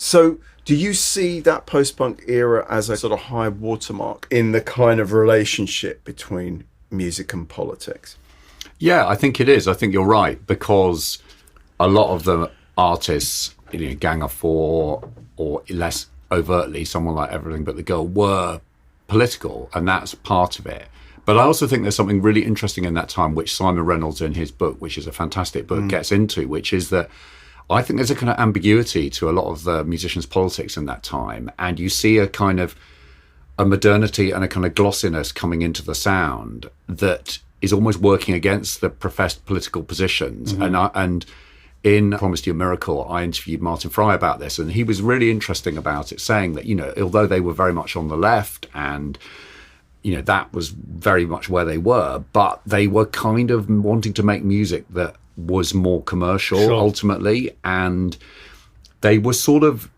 So do you see that post-punk era as a sort of high watermark in the kind of relationship between music and politics? Yeah, I think it is. I think you're right, because a lot of the artists, Gang of Four, or less overtly, someone like Everything But the Girl, were political, and that's part of it. But I also think there's something really interesting in that time, which Simon Reynolds in his book, which is a fantastic book, gets into, which is that I think there's a kind of ambiguity to a lot of the musicians' politics in that time. And you see a kind of a modernity and a kind of glossiness coming into the sound that is almost working against the professed political positions. And in Promised You a Miracle, I interviewed Martin Fry about this, and he was really interesting about it, saying that, although they were very much on the left and that was very much where they were, but they were kind of wanting to make music that was more commercial, ultimately, and they were sort of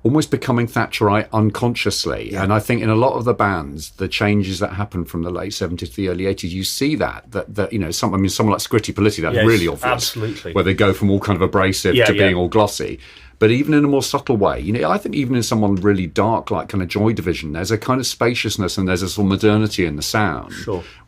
almost becoming Thatcherite unconsciously. Yeah. And I think in a lot of the bands, the changes that happened from the late 70s to the early 80s, you see that someone like Scritti Politti, that's really obvious. Absolutely. Where they go from all kind of abrasive to being all glossy. But even in a more subtle way, I think even in someone really dark, like kind of Joy Division, there's a kind of spaciousness and there's a sort of modernity in the sound,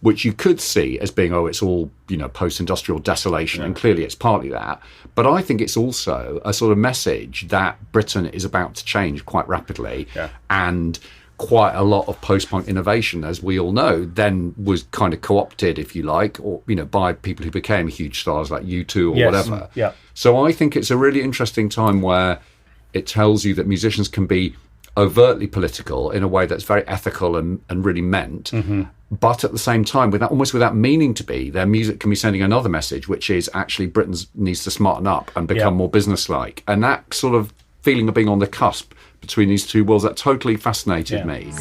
which you could see as being, it's all, post-industrial desolation, and clearly it's partly that. But I think it's also a sort of message that Britain is about to change quite rapidly, and quite a lot of post-punk innovation, as we all know, then was kind of co-opted, if you like, or by people who became huge stars like U2 or whatever. Yeah. So I think it's a really interesting time where it tells you that musicians can be overtly political in a way that's very ethical and really meant, but at the same time, almost without meaning to be, their music can be sending another message, which is actually Britain needs to smarten up and become more businesslike. And that sort of feeling of being on the cusp between these two worlds, that totally fascinated me.